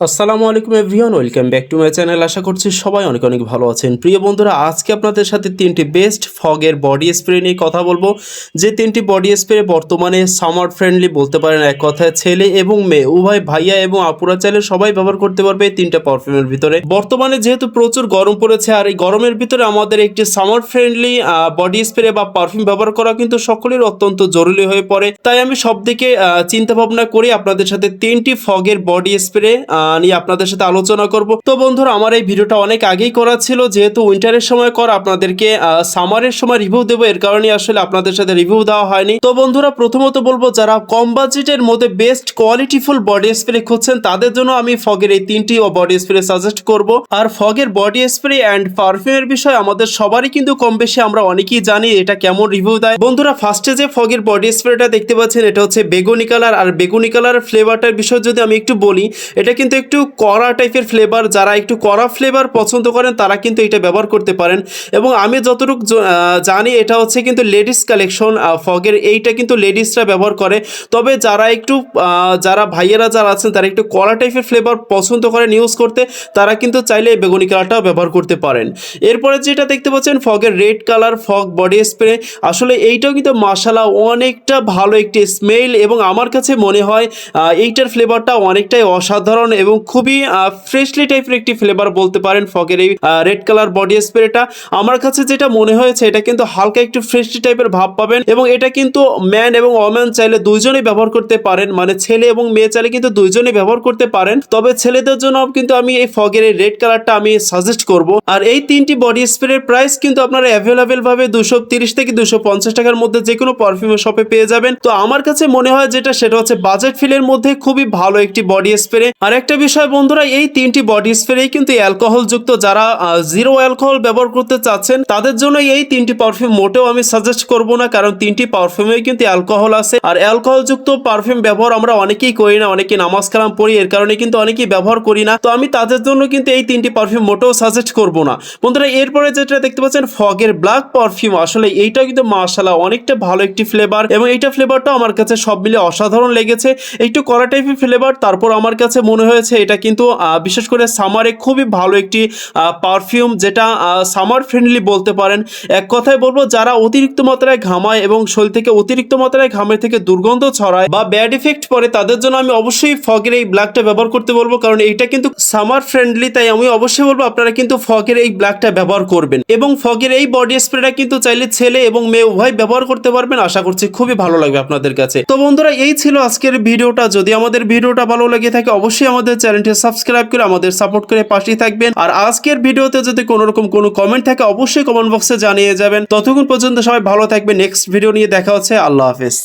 আসসালামু আলাইকুম everyone, welcome back to my channel. আশা করছি সবাই অনেক অনেক ভালো আছেন। প্রিয় বন্ধুরা, আজকে আপনাদের সাথে তিনটি বেস্ট ফগের বডি স্প্রে নিয়ে কথা বলবো। যে তিনটি বডি স্প্রে বর্তমানে সামার ফ্রেন্ডলি বলতে পারেন, এক কথায় ছেলে এবং মেয়ে উভয় ভাইয়া এবং আপুরা চাইলে সবাই ব্যবহার করতে পারবে এই তিনটা পারফিউমের ভিতরে। বর্তমানে যেহেতু প্রচুর গরম পড়েছে, আর এই গরমের ভিতরে আমাদের একটি সামার ফ্রেন্ডলি বডি স্প্রে বা পারফিউম ব্যবহার করা কিন্তু সকলের অত্যন্ত জরুরি হয়ে পড়ে। তাই আমি সব দিকে চিন্তা ভাবনা করে আপনাদের সাথে তিনটি ফগের বডি স্প্রে নিয়ে আপনাদের সাথে আলোচনা করব। তো বন্ধুরা, আমার এই ভিডিওটা অনেক আগেই করা ছিল, যেহেতু উইন্টারের সময় করা, আপনাদেরকে সামারের সময় রিভিউ দেবো, এর কারণে আসলে আপনাদের সাথে রিভিউ দেওয়া হয়নি। তো বন্ধুরা, প্রথমত বলবো যারা কম বাজেটের মধ্যে বেস্ট কোয়ালিটিফুল বডি স্প্রে খুঁজছেন তাদের জন্য আমি ফগের এই তিনটি বডি স্প্রে সাজেস্ট করব। আর ফগের বডি স্প্রে অ্যান্ড পারফিউমের বিষয় আমাদের সবারই কিন্তু কম বেশি আমরা অনেকেই জানি এটা কেমন রিভিউ দেয়। বন্ধুরা, ফার্স্টে যে ফগের বডি স্প্রেটা দেখতে পাচ্ছেন এটা হচ্ছে বেগুনি কালার। আর বেগুনি কালার ফ্লেভারটার বিষয় যদি আমি একটু বলি, এটা কিন্তু একটু কড়া টাইপের ফ্লেভার। যারা একটু কড়া ফ্লেভার পছন্দ করেন তারা কিন্তু এটা ব্যবহার করতে পারেন। এবং আমি যতটুকু জানি এটা হচ্ছে কিন্তু লেডিস কালেকশন ফগের, এইটা কিন্তু লেডিসরা ব্যবহার করে। তবে যারা একটু যারা ভাইয়েরা যারা আছেন তারা একটু কড়া টাইপের ফ্লেভার পছন্দ করেন ইউজ করতে, তারা কিন্তু চাইলে এই বেগুনি কালারটাও ব্যবহার করতে পারেন। এরপরে যেটা দেখতে পাচ্ছেন ফগের red colour Fogg body spray, আসলে এইটাও কিন্তু মাশাআল্লাহ অনেকটা ভালো একটি স্মেল, এবং আমার কাছে মনে হয় এইটার ফ্লেভারটা অনেকটাই অসাধারণ এবং খুবই ফ্রেশলি টাইপের একটি ফ্লেভার বলতে পারেন ফগের এই রেড কালার বডি স্প্রেটা। আমার কাছে যেটা মনে হয়েছে এটা কিন্তু হালকা একটু ফ্রেশলি টাইপের ভাব পাবেন, এবং এটা কিন্তু ম্যান এবং ওম্যান চাইলে দুইজনেই ব্যবহার করতে পারেন, মানে ছেলে এবং মেয়ে চাইলে কিন্তু দুইজনেই ব্যবহার করতে পারেন। তবে ছেলেদের জন্য কিন্তু আমি এই ফগের এই রেড কালারটা আমি সাজেস্ট করব। আর এই তিনটি বডি স্প্রের প্রাইস কিন্তু আপনারা অ্যাভেলেবেল ভাবে 230 থেকে 250 টাকার মধ্যে যে কোনো পারফিউম শপে পেয়ে যাবেন। তো আমার কাছে মনে হয় যেটা সেটা হচ্ছে বাজেট ফিলের মধ্যে খুবই ভালো একটি বডি স্প্রে। আর একটা বিষয় বন্ধুরা, এই তিনটি বডি স্প্রে কিন্তু অ্যালকোহল যুক্ত। যারা জিরো অ্যালকোহল ব্যবহার করতে চাচ্ছেন তাদের জন্য এই তিনটি পারফিউম মোটেও আমি সাজেস্ট করব না, কারণ তিনটি পারফিউমে কিন্তু অ্যালকোহল আছে। আর অ্যালকোহল যুক্ত পারফিউম ব্যবহার আমরা অনেকেই করি না, অনেকে নামাজ কালাম পড়ি, এর কারণে কিন্তু অনেকেই ব্যবহার করি না। তো আমি তাদের জন্য কিন্তু এই তিনটি পারফিউম মোটেও সাজেস্ট করব না বন্ধুরা। এরপরে যেটা দেখতে পাচ্ছেন ফগের ব্ল্যাক পারফিউম, আসলে এইটা কিন্তু মাশাআল্লাহ অনেকটা ভালো একটি ফ্লেভার, এবং এইটা ফ্লেভারটা আমার কাছে সব মিলে অসাধারণ লেগেছে। একটু কড়া টাইপের ফ্লেভার, তারপর আমার কাছে মনে হয়েছে এটা কিন্তু বিশেষ করে সামারে খুবই ভালো একটি পারফিউম, যেটা সামার ফ্রেন্ডলি বলতে পারেন। এক কথায় বলবো, যারা অতিরিক্ত মাত্রায় ঘামায় এবং শরীর থেকে অতিরিক্ত মাত্রায় ঘামের থেকে দুর্গন্ধ ছড়ায় বা ব্যাড ইফেক্ট পড়ে, তাদের জন্য আমি অবশ্যই ফগের এই ব্ল্যাকটা ব্যবহার করতে বলবো, কারণ এইটা কিন্তু সামার ফ্রেন্ডলি। তাই আমি অবশ্যই বলবো আপনারা কিন্তু ফগের এই ব্ল্যাকটা ব্যবহার করবেন, এবং ফগের এই বডি স্প্রেটা কিন্তু চাইলে ছেলে এবং মেয়ে উভয় ব্যবহার করতে পারবেন। আশা করছি খুবই ভালো লাগবে আপনাদের কাছে। তো বন্ধুরা, এই ছিল আজকের ভিডিওটা। যদি আমাদের ভিডিওটা ভালো লেগে থাকে অবশ্যই আমাদের চ্যানেলটি সাবস্ক্রাইব করে আমাদের সাপোর্ট করে পাশেই থাকবেন। আর আজকের ভিডিওতে যদি কোনো রকম কোনো কমেন্ট থাকে অবশ্যই কমেন্ট বক্সে জানিয়ে যাবেন। ততক্ষণ পর্যন্ত সবাই ভালো থাকবেন। নেক্সট ভিডিও নিয়ে দেখা হচ্ছে। আল্লাহ হাফেজ।